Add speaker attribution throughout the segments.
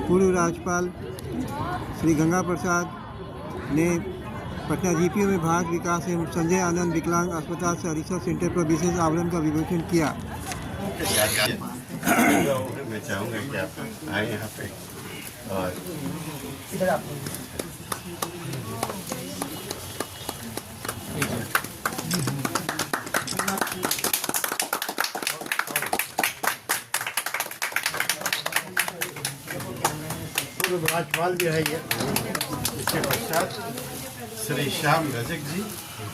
Speaker 1: पूर्व राज्यपाल श्री गंगा प्रसाद ने पटना जीपीओ में भारत विकास एवं संजय आनंद विकलांग अस्पताल से रिसर्च सेंटर पर विशेष आवरण का विमोचन किया।
Speaker 2: मैं चाहूँगा कि आप आए यहाँ पे और राज्यपाल भी है ये। इसके पश्चात श्री श्याम रजक जी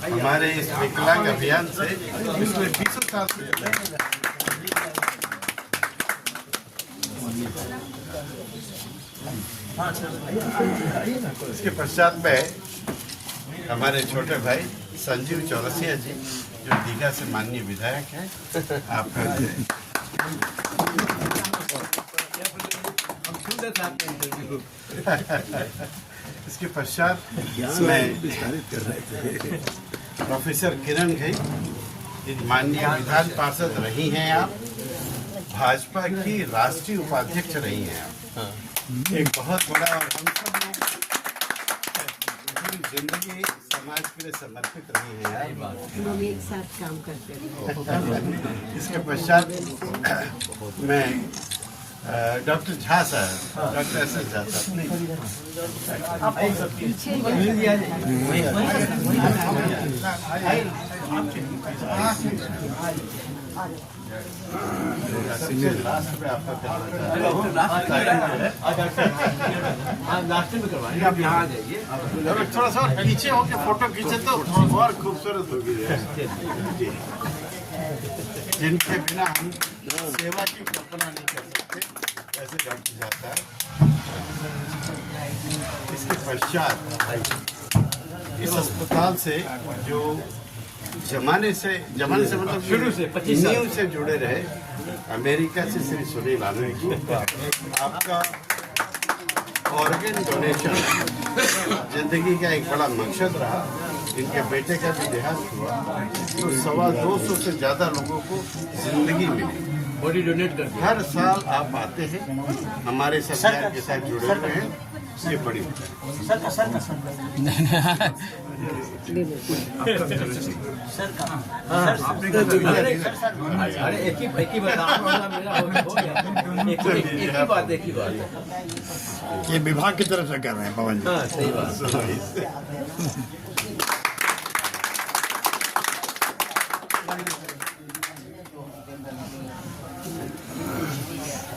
Speaker 2: हमारे इस विकलांग अभियान से पिछले 20 साल से जुड़े हैं। इसके पश्चात में हमारे छोटे भाई संजीव चौरसिया जी जो दीघा से माननीय विधायक हैं। आप इसके पश्चात मैं प्रोफेसर किरण घई माननीय विधान पार्षद रही हैं आप, भाजपा की राष्ट्रीय उपाध्यक्ष रही हैं आप, एक बहुत बड़ा और हम सब लोग पूरी जिंदगी समाज के लिए समर्पित रही हैं आप।
Speaker 3: हम एक साथ काम करते हैं।
Speaker 2: इसके पश्चात मैं डॉक्टर झा साहब, डॉक्टर एस एस झा साहब थोड़ा सा पीछे होके फोटो खींचे तो और खूबसूरत होगी, जिनके बिना हम सेवा की कल्पना नहीं कर सकते, ऐसे डॉक्टर जाता है। इसके पश्चात इस अस्पताल से जो जमाने से मतलब शुरू से 25 साल से जुड़े रहे, अमेरिका से श्री सुनील आनंद जी, आपका ऑर्गन डोनेशन जिंदगी का एक बड़ा मकसद रहा। इनके बेटे का भी देहांत हुआ तो 225 से ज्यादा लोगों को जिंदगी मिली, बॉडी डोनेट कर। हर साल आप आते हैं, हमारे सरकार के साथ जुड़े हुए हैं, ये बड़ी
Speaker 4: ये विभाग की तरफ से कर रहे हैं पवन जी।
Speaker 2: सही बात।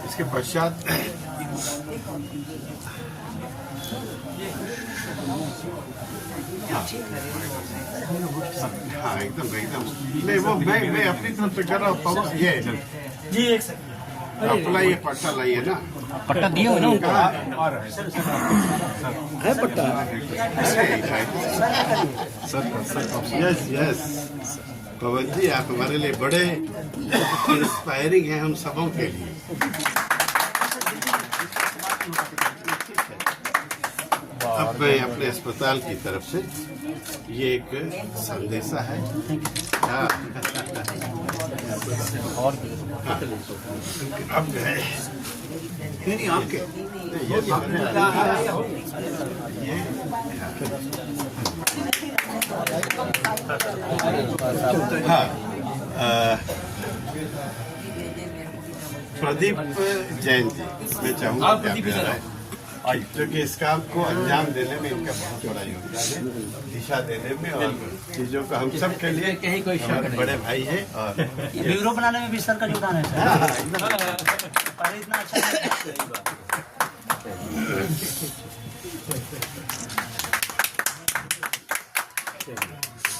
Speaker 2: इसके पश्चात हाँ एकदम मैं अपनी तरफ से कर रहा हूँ। ये जी एक सेकंड लाइए, पट्टा लाइए ना,
Speaker 4: पट्टा दिए हो ना उनको? है पट्टा?
Speaker 2: यस यस पवन जी, आप हमारे लिए बड़े इंस्पायरिंग हैं, हम सबों के लिए। अब मैं अपने अस्पताल की तरफ से ये एक संदेशा है। हाँ। अब नहीं आपके हाँ प्रदीप जैन जी, मैं चाहूँगा क्योंकि इस काम को अंजाम देने में इनका बहुत बड़ा योगदान है, दिशा देने में और चीजों का हम सब के लिए हमारे बड़े भाई है। और
Speaker 5: ब्यूरो बनाने में भी सर का योगदान है। इतना अच्छा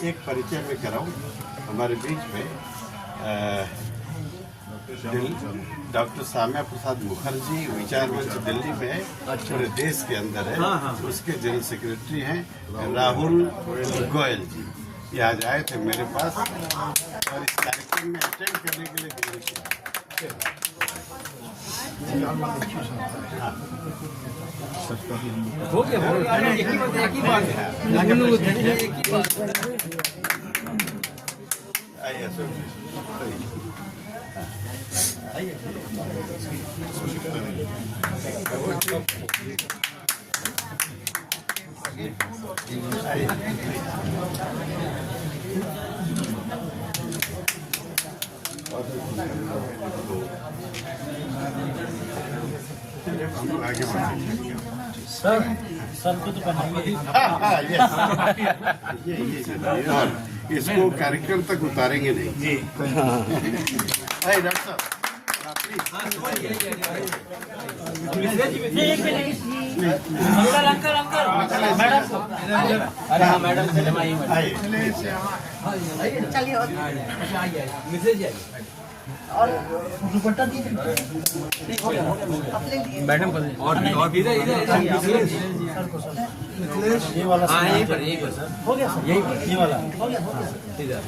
Speaker 2: एक परिचय में कराऊं, हमारे बीच में डॉक्टर साम्या प्रसाद मुखर्जी विचार मंच दिल्ली में है, पूरे देश के अंदर है। उसके जनरल सेक्रेटरी हैं राहुल गोयल जी, ये आज आए थे मेरे पास और इस कार्यक्रम में अटेंड करने के लिए दिल्ली से।
Speaker 4: हो गया एक ही बात है।
Speaker 2: आइए सर। आगे बढ़ेंगे।
Speaker 5: सर सबको तो पहनाएंगे।
Speaker 2: ये और इसको कार्यक्रम तक उतारेंगे नहीं जी। डॉक्टर साहब
Speaker 5: अंकल मैडम, अरे हाँ मैडम, चलिए और दुपट्टा दीजिए मैडम और इधर ये वाला, हाँ यही पर सर हो गया सर, यही ये वाला हो गया इधर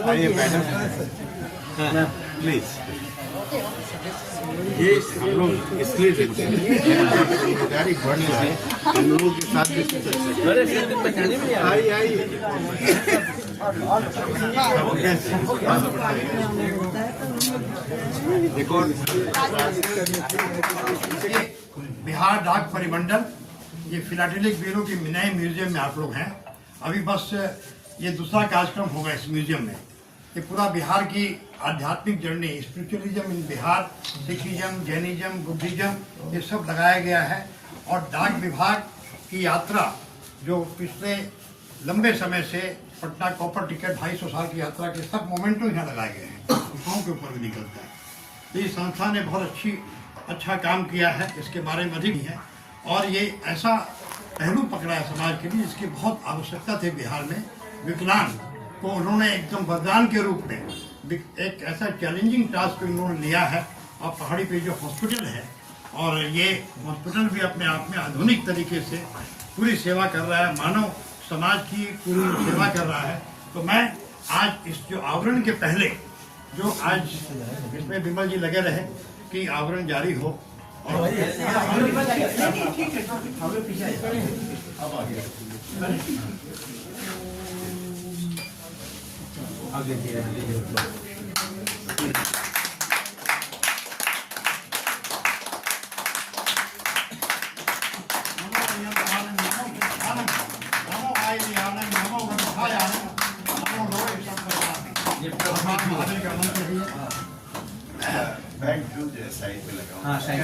Speaker 2: आइए मैडम प्लीज। ये हम लोग इसलिए देते हैं जिम्मेदारी बढ़ जाए, हम लोगों के साथ भी आइए
Speaker 4: बिहार डाक परिमंडल, ये फिलाटेलिक ब्यूरो के नए म्यूजियम में आप लोग हैं। अभी बस ये दूसरा कार्यक्रम होगा इस म्यूजियम में। ये पूरा बिहार की आध्यात्मिक जर्नी, स्पिरिचुअलिज्म इन बिहार, सिखिज्म, जैनिज्म, बुद्धिज्म, ये सब लगाया गया है। और डाक विभाग की यात्रा जो पिछले लंबे समय से पटना कॉपर टिकट 250 साल की यात्रा के सब मोमेंटो यहाँ लगाए गए हैं, गुफाओं के ऊपर भी निकलता है। तो ये संस्था ने बहुत अच्छा काम किया है, इसके बारे में अधिक है। और ये ऐसा पहलू पकड़ा है समाज के लिए जिसकी बहुत आवश्यकता थी बिहार में। विकलांग को उन्होंने एकदम वरदान के रूप में एक ऐसा चैलेंजिंग टास्क उन्होंने लिया है। और पहाड़ी पे जो हॉस्पिटल है, और ये हॉस्पिटल भी अपने आप में आधुनिक तरीके से पूरी सेवा कर रहा है, मानव समाज की पूरी सेवा कर रहा है। तो मैं आज इस जो आवरण के पहले जो आज इसमें विमल जी लगे रहे कि आवरण जारी हो। और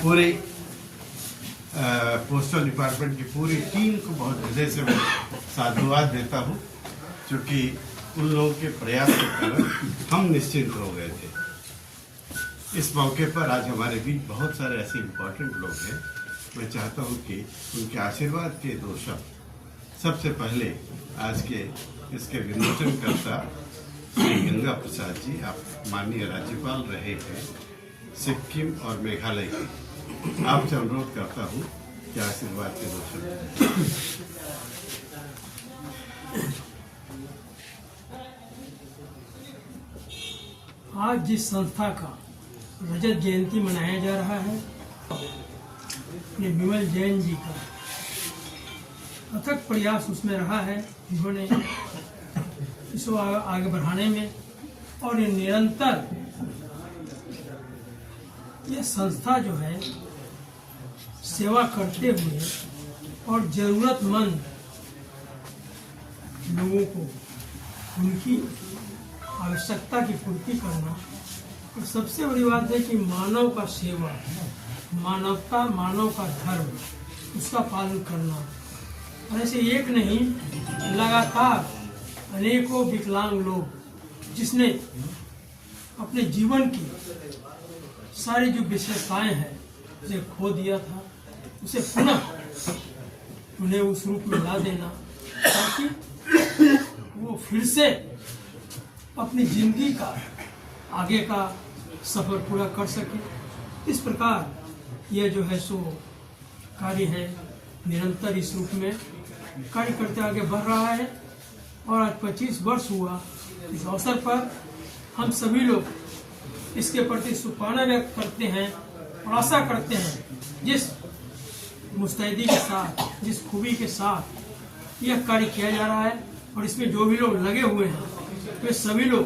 Speaker 2: पूरे पोस्टल डिपार्टमेंट की पूरी टीम को बहुत हृदय से मैं साधुवाद देता हूँ, क्योंकि उन लोगों के प्रयास के कारण हम निश्चिंत हो गए थे। इस मौके पर आज हमारे बीच बहुत सारे ऐसे इम्पोर्टेंट लोग हैं। मैं चाहता हूँ कि उनके आशीर्वाद के दो शब्द सबसे पहले आज के इसके विमोचनकर्ता श्री गंगा प्रसाद जी, आप माननीय राज्यपाल रहे हैं सिक्किम और मेघालय के, आपसे अनुरोध करता हूँ कि आशीर्वाद के दो शब्द।
Speaker 6: आज जिस संस्था का रजत जयंती मनाया जा रहा है, अपने विमल जैन जी का अथक प्रयास उसमें रहा है। उन्होंने इसको आगे बढ़ाने में और ये निरंतर ये संस्था जो है सेवा करते हुए और ज़रूरतमंद लोगों को उनकी आवश्यकता की पूर्ति करना। और सबसे बड़ी बात है कि मानव का सेवा, मानवता, मानव का धर्म, उसका पालन करना। और ऐसे एक नहीं, लगातार अनेकों विकलांग लोग जिसने अपने जीवन की सारी जो विशेषताएं हैं उसे खो दिया था, उसे पुनः उन्हें उस रूप में ला देना ताकि वो फिर से अपनी जिंदगी का आगे का सफर पूरा कर सके। इस प्रकार यह जो है सो कार्य है निरंतर इस रूप में कार्य करते आगे बढ़ रहा है। और आज 25 वर्ष हुआ। इस अवसर पर हम सभी लोग इसके प्रति शुभकामना व्यक्त करते हैं और आशा करते हैं जिस मुस्तैदी के साथ, जिस खूबी के साथ यह कार्य किया जा रहा है, और इसमें जो भी लोग लगे हुए हैं वे सभी लोग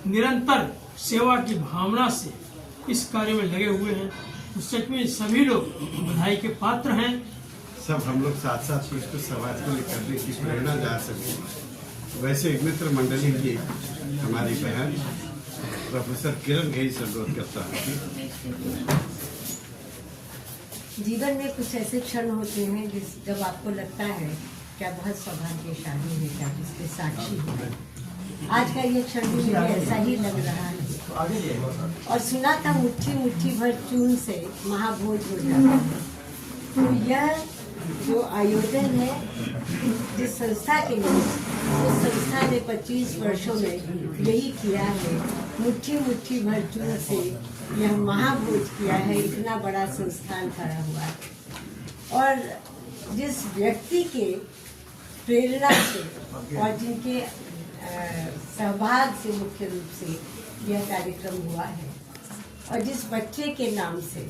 Speaker 6: निरंतर सेवा की भावना से इस कार्य में लगे हुए हैं। तो सच में सभी लोग बधाई के पात्र हैं।
Speaker 2: सब हम लोग साथ साथ कुछ समाज के लिए करने की प्रेरणा जा सके। वैसे एक मित्र मंडली की हमारी बहन प्रोफेसर किरण घई से अनुरोध करता हूँ।
Speaker 3: जीवन में कुछ ऐसे क्षण होते हैं जब आपको लगता है क्या बहुत सौभाग्यशाली है, क्या इसके साक्षी है। आज का ये क्षण भी मुझे ऐसा ही लग रहा है। और सुना था मुट्ठी मुट्ठी भर चून से महाभोज हो जाता है। तो यह जो आयोजन है जिस संस्था के लिए, उस संस्था ने 25 वर्षों में यही किया है। मुट्ठी मुट्ठी भर चून से यह महाभोज किया है। इतना बड़ा संस्थान खड़ा हुआ है और जिस व्यक्ति के प्रेरणा से और जिनके सहभाग से मुख्य रूप से यह कार्यक्रम हुआ है और जिस बच्चे के नाम से,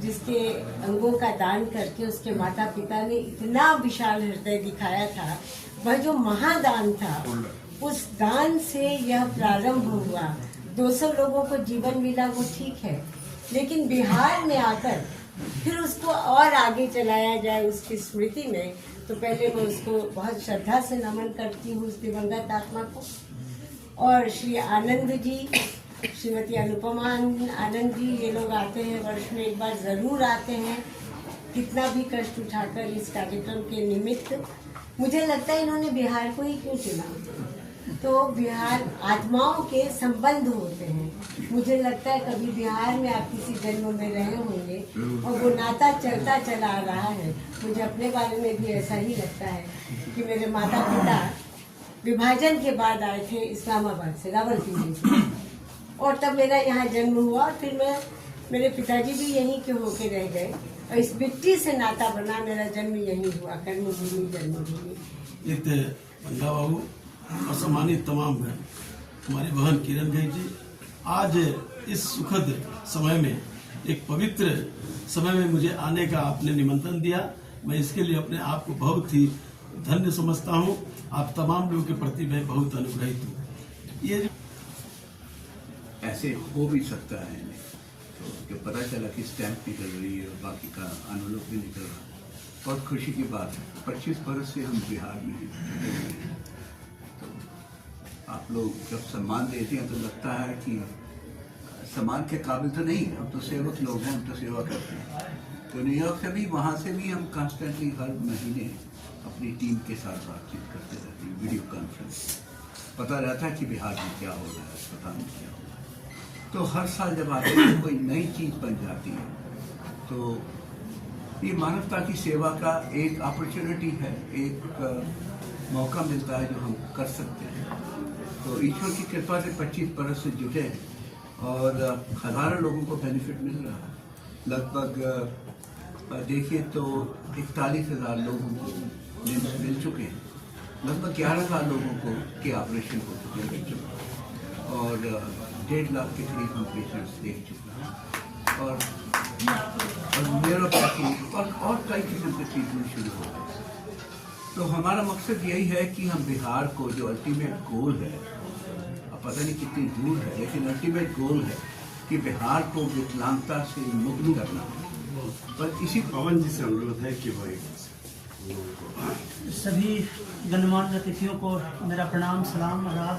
Speaker 3: जिसके अंगों का दान करके उसके माता पिता ने इतना विशाल हृदय दिखाया था, वह जो महादान था, उस दान से यह प्रारंभ हुआ। 200 लोगों को जीवन मिला वो ठीक है, लेकिन बिहार में आकर फिर उसको और आगे चलाया जाए उसकी स्मृति में, तो पहले मैं उसको बहुत श्रद्धा से नमन करती हूँ उस दिवंगत आत्मा को। और श्री आनंद जी, श्रीमती अनुपमा आनंद जी, ये लोग आते हैं, वर्ष में एक बार ज़रूर आते हैं, कितना भी कष्ट उठाकर इस कार्यक्रम के निमित्त। मुझे लगता है इन्होंने बिहार को ही क्यों चुना, तो बिहार आत्माओं के संबंध होते हैं। मुझे लगता है कभी बिहार में आप किसी जन्म में रहे होंगे और वो नाता चलता चला आ रहा है। मुझे अपने बारे में भी ऐसा ही लगता है कि मेरे माता पिता विभाजन के बाद आए थे इस्लामाबाद से, रावलपिंडी से, और तब मेरा यहाँ जन्म हुआ। और फिर मेरे पिताजी भी यहीं के होके रह गए और इस मिट्टी से नाता बना। मेरा जन्म यहीं हुआ, कर्मभूमि जन्मभूमि।
Speaker 7: बंदा बाबू और सम्मानित तमाम हमारी बहन किरण घई जी, आज इस सुखद समय में, एक पवित्र समय में मुझे आने का आपने निमंत्रण दिया। मैं इसके लिए अपने आप को बहुत ही धन्य समझता हूँ। आप तमाम लोगों के प्रति मैं बहुत अनुग्रहित हूँ। ये
Speaker 8: ऐसे हो भी सकता है, तो जब पता चला कि स्टैंप निकल रही है और बाकी का अनुलोक भी निकल रहा है, बहुत खुशी की बात है। 25 बरस से हम बिहार में हैं, तो आप लोग जब सम्मान देते हैं तो लगता है कि सम्मान के काबिल तो नहीं, हम तो सेवक लोग हैं, हम तो सेवा करते हैं। तो न्यूयॉर्क से भी, वहाँ से भी हम कॉन्स्टेंटली हर महीने अपनी टीम के साथ बातचीत करते रहते हैं, वीडियो कॉन्फ्रेंस। पता रहता है कि बिहार में क्या हो रहा है, अस्पताल में क्या हो रहा है। तो हर साल जब आते हैं कोई नई चीज़ बन जाती है, तो ये मानवता की सेवा का एक अपॉर्चुनिटी है, एक मौका मिलता है जो हम कर सकते हैं। तो ईश्वर की कृपा से 25 बरस से जुटे हैं और हज़ारों लोगों को बेनिफिट मिल रहा है। लगभग देखिए तो 41,000 लोगों को मिल चुके हैं, लगभग 11,000 लोगों को के ऑपरेशन हो चुके हैं और 1.5 लाख के करीब हम पेशेंट्स देख चुके हैं और न्यूरोपैथी और कई किस्म के ट्रीटमेंट शुरू हो गए। तो हमारा मकसद यही है कि हम बिहार को, जो अल्टीमेट गोल है, अब पता नहीं कितनी दूर है, लेकिन अल्टीमेट गोल है कि बिहार को विकलांगता से मुक्त करना। पर इसी
Speaker 2: पवन जी से अनुरोध है कि वो
Speaker 5: सभी गणमान्य अतिथियों को मेरा प्रणाम, सलाम, आदाब।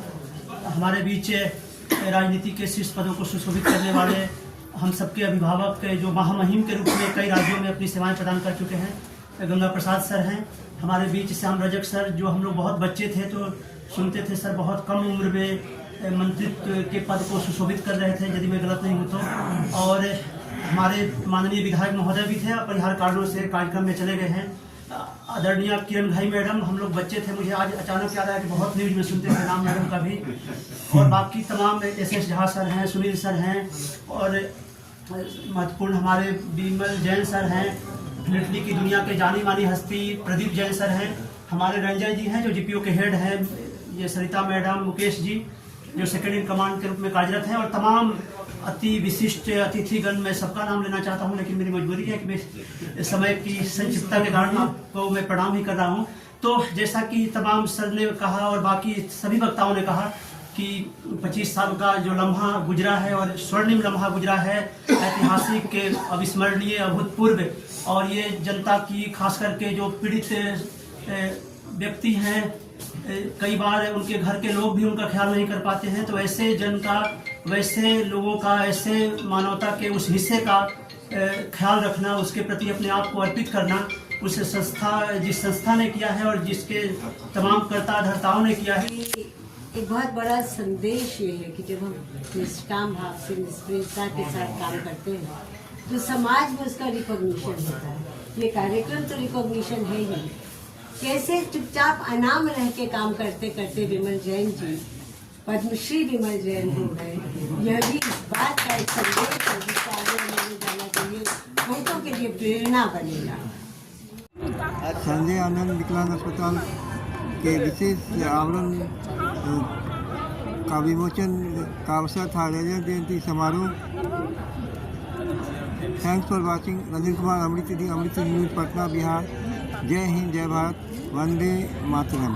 Speaker 5: हमारे बीच राजनीति के शीर्ष पदों को सुशोभित करने वाले हम सबके अभिभावक, जो महामहिम के रूप में कई राज्यों में अपनी सेवाएं प्रदान कर चुके हैं, गंगा प्रसाद सर हैं। हमारे बीच श्याम रजक सर, जो हम लोग बहुत बच्चे थे तो सुनते थे, सर बहुत कम उम्र में मंत्रित्व के पद को सुशोभित कर रहे थे, यदि मैं गलत नहीं हूँ तो। और हमारे माननीय विधायक महोदय भी थे, अपरिहार्य कारणों से कार्यक्रम में चले गए हैं। आदरणीय किरण घई मैडम, हम लोग बच्चे थे, मुझे आज अचानक याद आया कि बहुत न्यूज में सुनते थे नाम मैडम का भी। और बाकी तमाम SS झा सर हैं, सुनील सर हैं, और महत्वपूर्ण हमारे विमल जैन सर हैं, मिलिट्री की दुनिया के जानी मानी हस्ती प्रदीप जैन सर हैं, हमारे रंजन जी हैं जो GPO के हेड हैं, ये सरिता मैडम, मुकेश जी जो सेकंड इन कमांड के रूप में कार्यरत हैं, और तमाम अति विशिष्ट अतिथिगण। मैं सबका नाम लेना चाहता हूं, लेकिन मेरी मजबूरी है कि मैं समय की संक्षिप्तता के कारण आपको मैं प्रणाम ही कर रहा हूं। तो जैसा कि तमाम सर ने कहा और बाकी सभी वक्ताओं ने कहा कि 25 साल का जो लम्हा गुजरा है और स्वर्णिम लम्हा गुजरा है, ऐतिहासिक के अविस्मरणीय अभूतपूर्व, और ये जनता की खास करके जो पीड़ित व्यक्ति हैं, कई बार उनके घर के लोग भी उनका ख्याल नहीं कर पाते हैं, तो ऐसे जन का, वैसे लोगों का, ऐसे मानवता के उस हिस्से का ख्याल रखना, उसके प्रति अपने आप को अर्पित करना, उस संस्था, जिस संस्था ने किया है और जिसके तमाम कर्ता धर्ताओं ने किया है।
Speaker 3: एक बहुत बड़ा संदेश ये है कि जब हम निष्काम भाव से, निष्प्रियता के साथ काम करते हैं तो समाज में उसका रिकॉग्निशन होता है। ये कार्यक्रम तो रिकॉग्निशन है ही। कैसे चुपचाप अनाम रह के काम करते करते विमल जैन जी पद्मश्री विमल जैन हो गए, यह भी इस बात का एक संदेश है जिसका आगे हमें जाना चाहिए, बहुतों के लिए प्रेरणा बनेगा।
Speaker 1: संजय आनंद विकलांग अस्पताल के विशेष आवरण का विमोचन का अवसर था। रजत जयंती समारोह। Thanks for watching. Ranjan Kumar, Amrit news, Patna, Bihar. जय हिंद, जय भारत, वंदे मातरम।